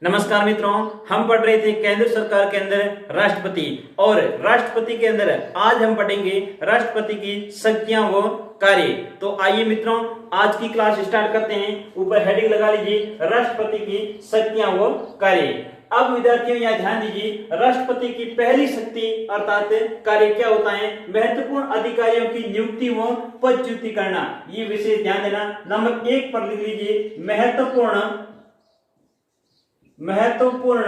नमस्कार मित्रों, हम पढ़ रहे थे केंद्र सरकार के अंदर राष्ट्रपति और राष्ट्रपति के अंदर आज हम पढ़ेंगे राष्ट्रपति की शक्तियां व कार्य। तो आइए मित्रों, आज की क्लास स्टार्ट करते हैं। ऊपर हेडिंग लगा लीजिए, राष्ट्रपति की शक्तियां व कार्य। अब विद्यार्थियों यहाँ ध्यान दीजिए, राष्ट्रपति की पहली शक्ति अर्थात कार्य क्या होता है? महत्वपूर्ण अधिकारियों की नियुक्ति व पदच्युति करना। ये विशेष ध्यान देना। नंबर 1 पर लिख लीजिए, महत्वपूर्ण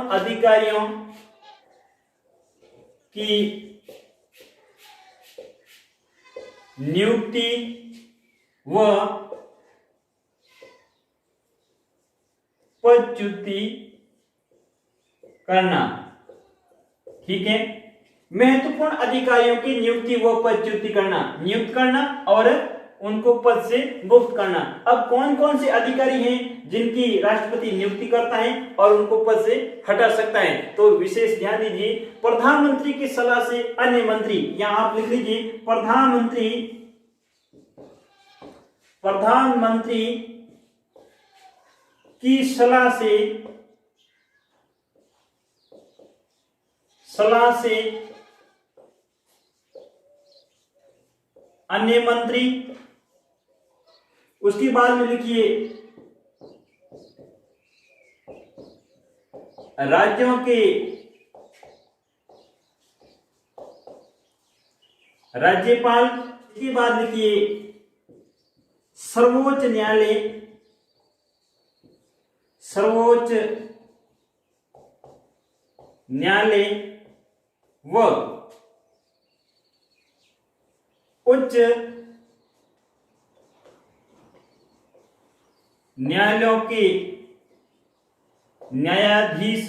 अधिकारियों की नियुक्ति व पदच्युति करना। ठीक है, महत्वपूर्ण अधिकारियों की नियुक्ति व पदच्युति करना, नियुक्त करना और उनको पद से मुक्त करना। अब कौन कौन से अधिकारी हैं जिनकी राष्ट्रपति नियुक्ति करता है और उनको पद से हटा सकता है? तो विशेष ध्यान दीजिए, प्रधानमंत्री की सलाह से अन्य मंत्री, यहां आप लिख लीजिए प्रधानमंत्री की सलाह से अन्य मंत्री। उसके बाद में लिखिए राज्यों के राज्यपाल। इसके बाद लिखिए सर्वोच्च न्यायालय व उच्च न्यायालयों के न्यायाधीश।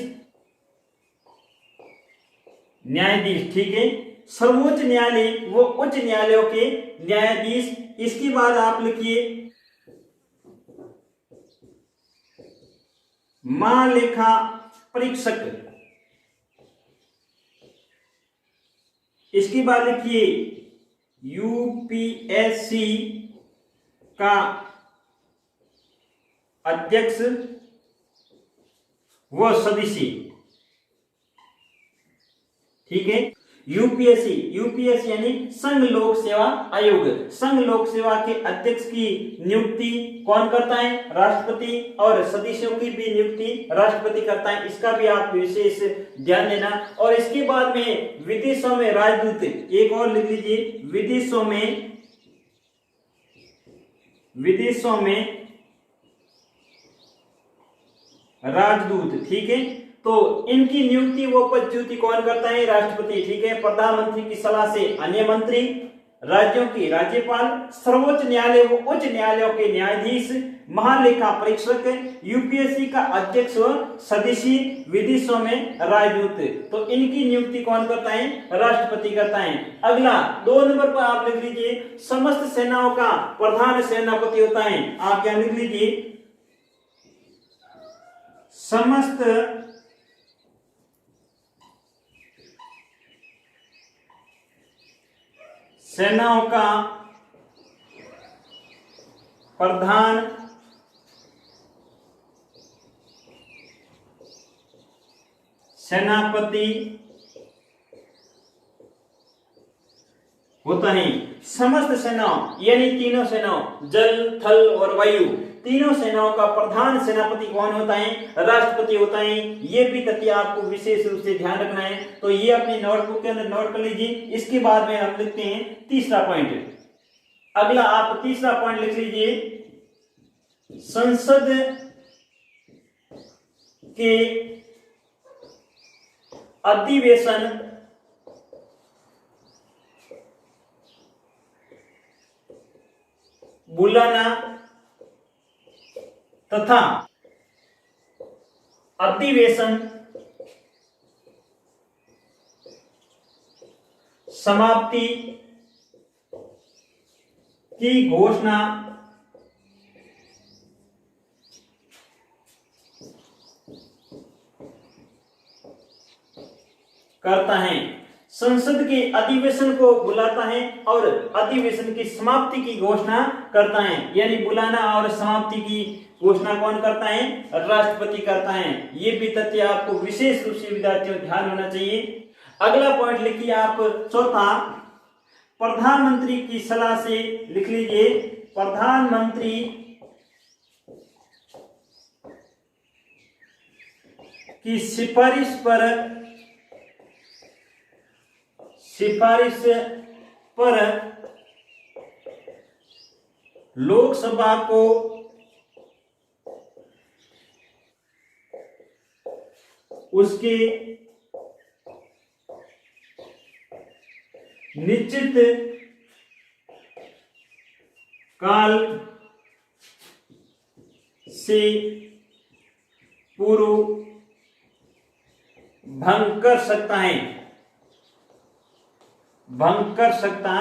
ठीक है, सर्वोच्च न्यायालय व उच्च न्यायालयों के न्यायाधीश। इसके बाद आप लिखिए महालेखा परीक्षक। इसके बाद लिखिए यूपीएससी का अध्यक्ष व सदस्य। ठीक है, यूपीएससी यानी संघ लोक सेवा आयोग। संघ लोक सेवा के अध्यक्ष की नियुक्ति कौन करता है? राष्ट्रपति। और सदस्यों की भी नियुक्ति राष्ट्रपति करता है। इसका भी आप विशेष ध्यान देना। और इसके बाद में विदेशों में राजदूत, एक और लिख लीजिए विदेशों में राजदूत। ठीक है, तो इनकी नियुक्ति व पदच्युति कौन करता है? राष्ट्रपति। ठीक है, प्रधानमंत्री की सलाह से अन्य मंत्री, राज्यों के राज्यपाल, सर्वोच्च न्यायालय व उच्च न्यायालयों के न्यायाधीश, महालेखा परीक्षक, यूपीएससी का अध्यक्ष व सदस्य, विदेशों में राजदूत। तो इनकी नियुक्ति कौन करता है? राष्ट्रपति करता है। अगला 2 नंबर पर आप लिख लीजिए समस्त सेनाओं का प्रधान सेनापति होता है। आप क्या लिख लीजिए समस्त सेनाओं का प्रधान सेनापति होता है। समस्त सेनाओं यानी तीनों सेनाओं, जल, थल और वायु, तीनों सेनाओं का प्रधान सेनापति कौन होता है? राष्ट्रपति होता है। ये भी तथ्य आपको विशेष रूप से ध्यान रखना है। तो ये अपनी नोटबुक के अंदर नोट कर लीजिए। इसके बाद में हम लिखते हैं तीसरा पॉइंट। अगला आप तीसरा पॉइंट लिख लीजिए, संसद के अधिवेशन बुलाना तथा अधिवेशन समाप्ति की घोषणा करता है। संसद के अधिवेशन को बुलाता है और अधिवेशन की समाप्ति की घोषणा करता है। यानी बुलाना और समाप्ति की घोषणा कौन करता है? राष्ट्रपति करता है। ये भी तथ्य आपको विशेष रूप से विद्यार्थियों ध्यान होना चाहिए। अगला पॉइंट लिखिए आप चौथा, प्रधानमंत्री की सलाह से, लिख लीजिए प्रधानमंत्री की सिफारिश पर लोकसभा को उसके निश्चित काल से पूर्व भंग कर सकता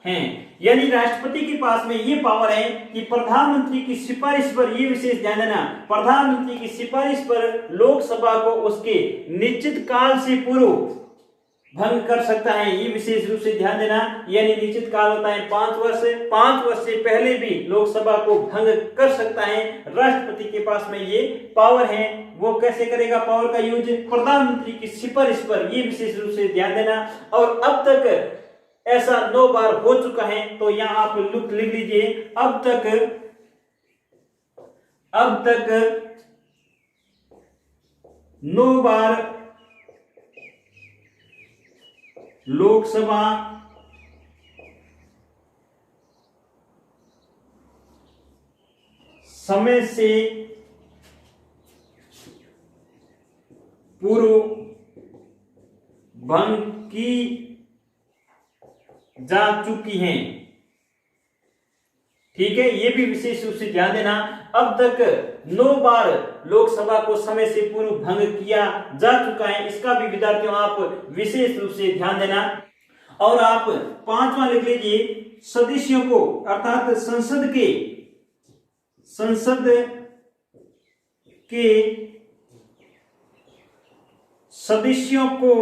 है। यानी राष्ट्रपति के पास में ये पावर है कि प्रधानमंत्री की सिफारिश पर, ये विशेष ध्यान देना, प्रधानमंत्री की सिफारिश पर लोकसभा को उसके निश्चित काल से पूर्व भंग कर सकता है। ये विशेष रूप से ध्यान देना। यानी निश्चित काल होता है 5 वर्ष, 5 वर्ष से पहले भी लोकसभा को भंग कर सकता है। राष्ट्रपति के पास में ये पावर है। वो कैसे करेगा पावर का यूज? प्रधानमंत्री की सिफारिश पर। ये विशेष रूप से ध्यान देना। और अब तक ऐसा 9 बार हो चुका है, तो यहां आप लिख लीजिए अब तक 9 बार लोकसभा समय से पूर्व भंग की जा चुकी हैं। ठीक है, ये भी विशेष रूप से ध्यान देना। अब तक 9 बार लोकसभा को समय से पूर्व भंग किया जा चुका है। इसका भी विद्यार्थियों आप विशेष रूप से ध्यान देना। और आप 5वां लिख लीजिए, सदस्यों को अर्थात संसद के सदस्यों को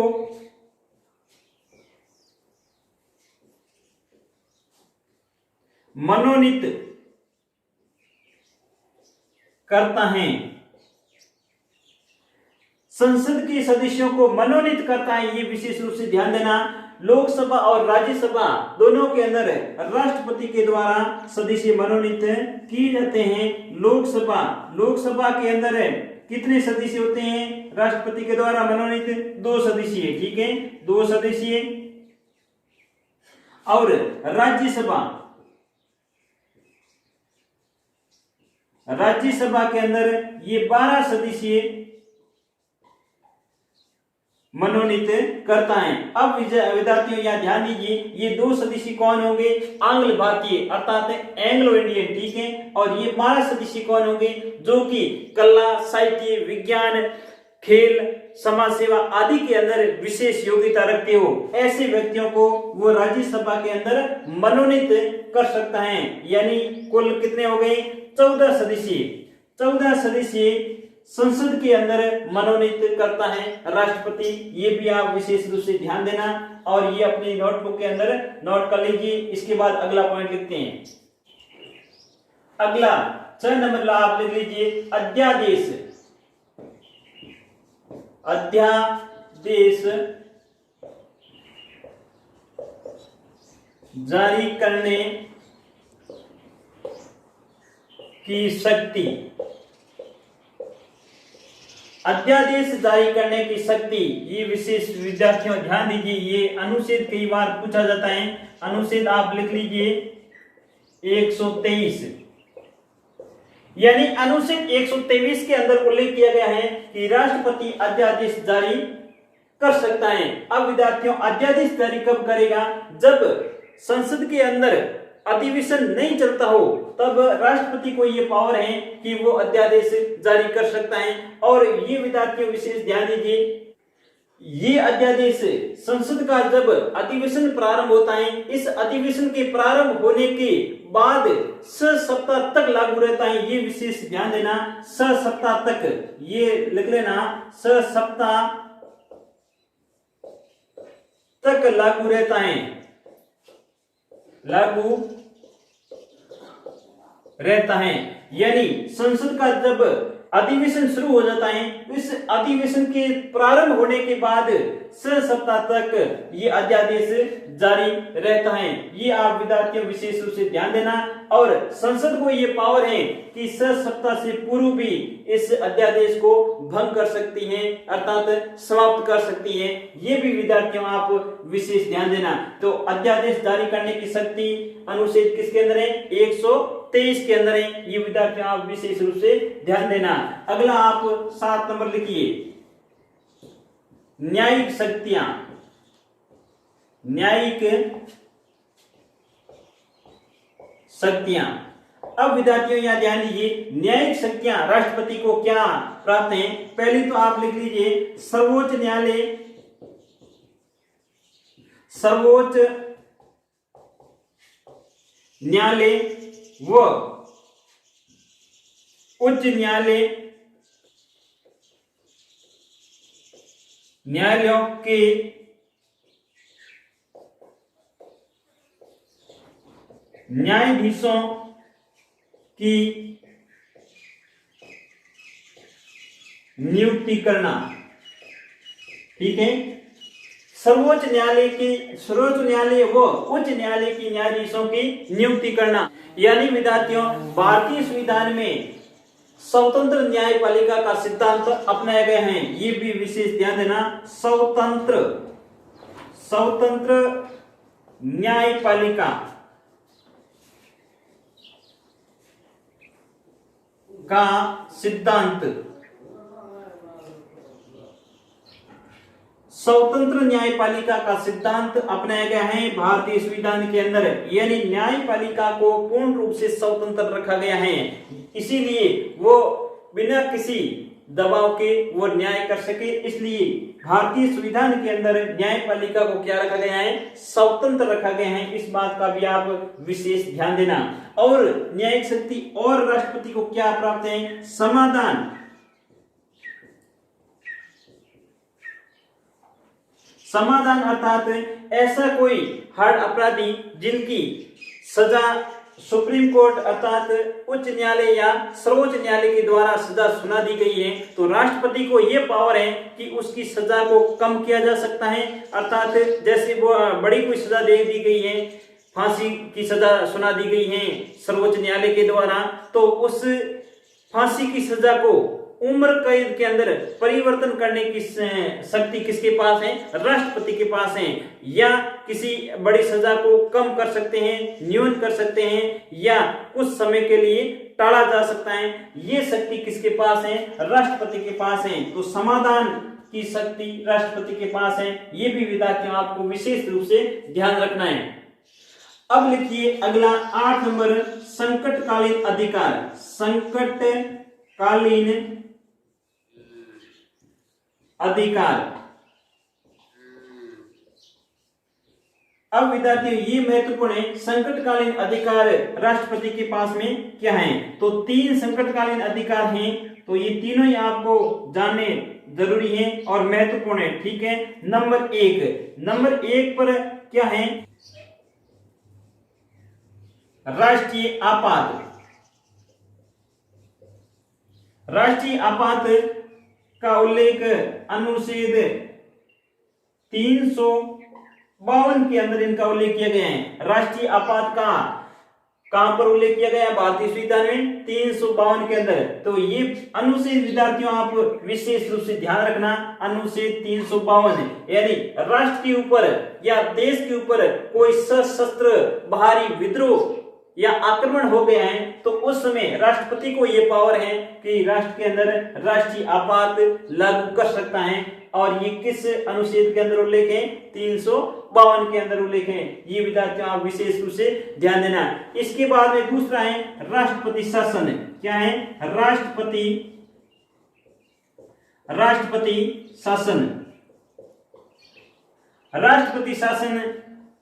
मनोनीत करता है। संसद के सदस्यों को मनोनीत करता है, ये विशेष रूप से ध्यान देना। लोकसभा और राज्यसभा दोनों के अंदर राष्ट्रपति के द्वारा सदस्य मनोनीत किए जाते हैं। लोकसभा के अंदर कितने सदस्य होते हैं राष्ट्रपति के द्वारा मनोनीत? 2 सदस्य। ठीक है, 2 सदस्य। और राज्यसभा के अंदर ये 12 सदस्य मनोनीत करता है। अब विद्यार्थियों यहाँ ध्यान दीजिए, ये 2 सदस्य कौन होंगे? आंग्ल भारतीय अर्थात एंग्लो इंडियन। ठीक है, और ये 12 सदस्य कौन होंगे? जो कि कला, साहित्य, विज्ञान, खेल, समाज सेवा आदि के अंदर विशेष योग्यता रखते हो, ऐसे व्यक्तियों को वो राज्यसभा के अंदर मनोनीत कर सकता है। यानी कुल कितने हो गए? 14 सदस्य संसद के अंदर मनोनीत करता है राष्ट्रपति। ये भी आप विशेष रूप से ध्यान देना और ये अपनी नोटबुक के अंदर नोट कर लीजिए। इसके बाद अगला पॉइंट लिखते हैं। अगला 6 नंबर आप लिख लीजिए, अध्यादेश जारी करने की शक्ति। अध्यादेश जारी करने की शक्ति, ये विशेष विद्यार्थियों ध्यान दीजिए। ये अनुच्छेद कई बार पूछा जाता है। अनुच्छेद आप लिख लीजिए 123। यानी अनुच्छेद 123 के अंदर उल्लेख किया गया है कि राष्ट्रपति अध्यादेश जारी कर सकता है। अब विद्यार्थियों अध्यादेश जारी कब करेगा? जब संसद के अंदर अधिवेशन नहीं चलता हो, तब राष्ट्रपति को ये पावर है कि वो अध्यादेश जारी कर सकता है। और ये विद्यार्थियों विशेष ध्यान दीजिए, ये अध्यादेश संसद का जब अधिवेशन प्रारंभ होता है, इस अधिवेशन के प्रारंभ होने के बाद 6 सप्ताह तक लागू रहता है। ये विशेष ध्यान देना, 6 सप्ताह तक, ये लिख लेना, 6 सप्ताह तक लागू रहता है, लागू रहता है। यानी संसद का जब अधिवेशन शुरू हो जाता है, तो इस अधिवेशन के प्रारंभ होने के बाद 6 सप्ताह तक ये अध्यादेश जारी रहता है। ये आप विद्यार्थियों विशेष रूप से ध्यान देना। और संसद को ये पावर है कि 6 सप्ताह से पूर्व भी इस अध्यादेश को भंग कर सकती है, अर्थात समाप्त कर सकती है। ये भी विद्यार्थियों आप विशेष ध्यान देना। तो अध्यादेश जारी करने की शक्ति अनुच्छेद किसके अंदर है? 123 के अंदर है। ये विद्यार्थियों आप विशेष रूप से ध्यान देना। अगला आप 7 नंबर लिखिए, न्यायिक शक्तियां। न्यायिक शक्तियां। अब विद्यार्थियों यहां ध्यान दीजिए, न्यायिक शक्तियां राष्ट्रपति को क्या प्राप्त हैं? पहले तो आप लिख लीजिए सर्वोच्च न्यायालय, सर्वोच्च न्यायालय व उच्च न्यायालय, न्यायालयों के न्यायाधीशों की नियुक्ति करना। ठीक है, सर्वोच्च न्यायालय व उच्च न्यायालय की न्यायाधीशों की नियुक्ति करना। यानी विद्यार्थियों, भारतीय संविधान में स्वतंत्र न्यायपालिका का सिद्धांत अपनाए गए हैं। ये भी विशेष ध्यान देना। स्वतंत्र न्यायपालिका का सिद्धांत, स्वतंत्र न्यायपालिका का सिद्धांत अपनाया गया है भारतीय संविधान के अंदर। यानी न्यायपालिका को पूर्ण रूप से स्वतंत्र रखा गया है, इसीलिए वो बिना किसी दबाव के वो न्याय कर सके। इसलिए भारतीय संविधान के अंदर न्यायपालिका को क्या रखा गया है? स्वतंत्र रखा गया है। इस बात का भी आप विशेष ध्यान देना। और न्यायिक शक्ति और राष्ट्रपति को क्या प्राप्त है? समाधान, समाधान अर्थात ऐसा कोई हार्ड अपराधी जिनकी सजा सुप्रीम कोर्ट अर्थात उच्च न्यायालय या सर्वोच्च न्यायालय के द्वारा सजा सुना दी गई है, तो राष्ट्रपति को यह पावर है कि उसकी सजा को कम किया जा सकता है। अर्थात जैसे वो बड़ी कोई सजा दे दी गई है, फांसी की सजा सुना दी गई है सर्वोच्च न्यायालय के द्वारा, तो उस फांसी की सजा को उम्र कैद के अंदर परिवर्तन करने की शक्ति किसके पास है? राष्ट्रपति के पास है। या किसी बड़ी सजा को कम कर सकते हैं, न्यून कर सकते हैं, या कुछ समय के लिए टाला जा सकता है। ये शक्ति किसके पास है? राष्ट्रपति के पास है। तो समाधान की शक्ति राष्ट्रपति के पास है। ये भी विद्यार्थियों आपको विशेष रूप से ध्यान रखना है। अब लिखिए अगला 8 नंबर, संकटकालीन अधिकार। संकटकालीन अधिकार। अब विद्यार्थियों ये महत्वपूर्ण है, संकटकालीन अधिकार राष्ट्रपति के पास में क्या है? तो 3 संकटकालीन अधिकार हैं। तो ये तीनों ही आपको जानने जरूरी है और महत्वपूर्ण है। ठीक है, नंबर 1 पर क्या है? राष्ट्रीय आपात। राष्ट्रीय आपात का उल्लेख अनुच्छेद 352 के अंदर इनका उल्लेख किया गया है। राष्ट्रीय आपात का कहां पर उल्लेख किया गया है? भारतीय संविधान में 352 के अंदर। तो ये अनुच्छेद विद्यार्थियों आप विशेष रूप से ध्यान रखना, अनुच्छेद 352। यानी राष्ट्र के ऊपर या देश के ऊपर कोई सशस्त्र बाहरी विद्रोह या आक्रमण हो गया है, तो उस समय राष्ट्रपति को यह पावर है कि राष्ट्र के अंदर राष्ट्रीय आपात लागू कर सकता है। और ये किस अनुच्छेद के अंदर उल्लेख है? 352 के अंदर उल्लेख है। ये विद्यार्थियों आप विशेष रूप से ध्यान देना। इसके बाद में दूसरा है राष्ट्रपति शासन। क्या है? राष्ट्रपति शासन। राष्ट्रपति शासन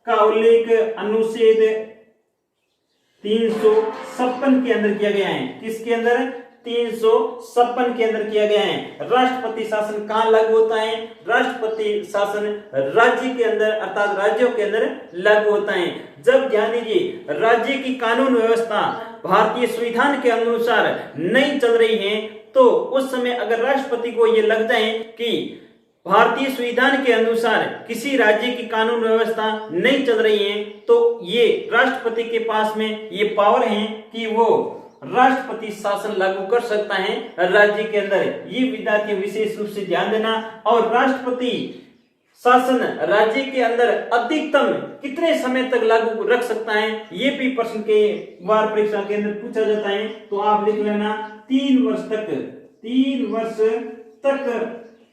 का उल्लेख अनुच्छेद 356 के अंदर किया गया है। किसके अंदर? 356 के अंदर किया गया है। राष्ट्रपति शासन कहाँ लागू होता है? राष्ट्रपति शासन राज्य के अंदर अर्थात राज्यों के अंदर लागू होता है। जब ध्यान दीजिए राज्य की कानून व्यवस्था भारतीय संविधान के अनुसार नहीं चल रही है तो उस समय अगर राष्ट्रपति को ये लग जाए कि भारतीय संविधान के अनुसार किसी राज्य की कानून व्यवस्था नहीं चल रही है तो ये राष्ट्रपति के पास में ये पावर है कि वो राष्ट्रपति शासन लागू कर सकता है राज्य के अंदर। ये विद्यार्थी विशेष रूप से ध्यान देना। और राष्ट्रपति शासन राज्य के अंदर अधिकतम कितने समय तक लागू रख सकता है ये भी प्रश्न के वार परीक्षा के अंदर पूछा जाता है। तो आप लिख लेना 3 वर्ष तक। 3 वर्ष तक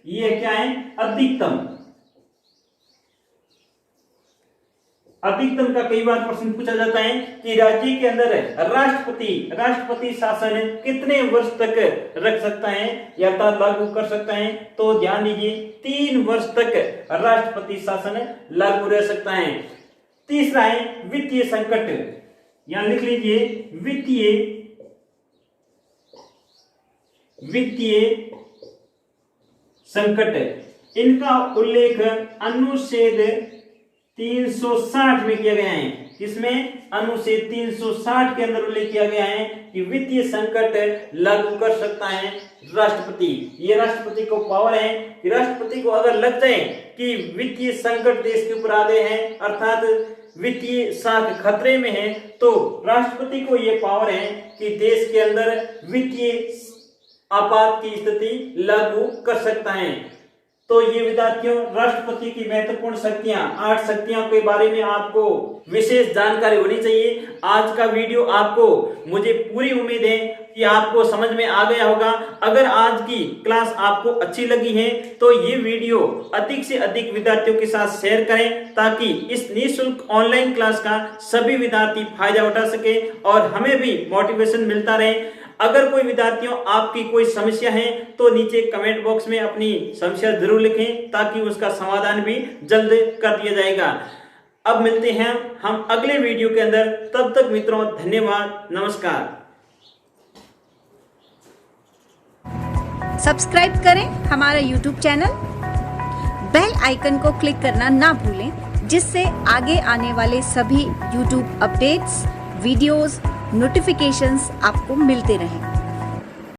ये क्या है? अधिकतम। अधिकतम का कई बार प्रश्न पूछा जाता है कि राज्य के अंदर राष्ट्रपति शासन कितने वर्ष तक रख सकता है या लागू कर सकता है। तो ध्यान दीजिए 3 वर्ष तक राष्ट्रपति शासन लागू रह सकता है। तीसरा है वित्तीय संकट। यहां लिख लीजिए वित्तीय संकट। इनका उल्लेख अनुच्छेद 360 में किया गया है। किसमें? अनुच्छेद 360 के अंदर उल्लेख किया गया है कि वित्तीय संकट लागू कर सकता है राष्ट्रपति। ये राष्ट्रपति को पावर है कि राष्ट्रपति को अगर लग जाए कि वित्तीय संकट देश के ऊपर आ गए हैं अर्थात वित्तीय साख खतरे में है तो राष्ट्रपति को ये पावर है कि देश के अंदर वित्तीय आपात की स्थिति लागू कर सकता है। तो ये विद्यार्थियों राष्ट्रपति की महत्वपूर्ण शक्तियां 8 शक्तियों के बारे में आपको विशेष जानकारी होनी चाहिए। आज का वीडियो आपको मुझे पूरी उम्मीद है कि आपको समझ में आ गया होगा। अगर आज की क्लास आपको अच्छी लगी है तो ये वीडियो अधिक से अधिक विद्यार्थियों के साथ शेयर करें ताकि इस निःशुल्क ऑनलाइन क्लास का सभी विद्यार्थी फायदा उठा सके और हमें भी मोटिवेशन मिलता रहे। अगर कोई विद्यार्थियों आपकी कोई समस्या है तो नीचे कमेंट बॉक्स में अपनी समस्या जरूर लिखें ताकि उसका समाधान भी जल्द कर दिया जाएगा। अब मिलते हैं हम अगले वीडियो के अंदर। तब तक मित्रों धन्यवाद, नमस्कार। सब्सक्राइब करें हमारा YouTube चैनल, बेल आइकन को क्लिक करना ना भूलें जिससे आगे आने वाले सभी YouTube अपडेट्स, वीडियोस, नोटिफिकेशंस आपको मिलते रहें।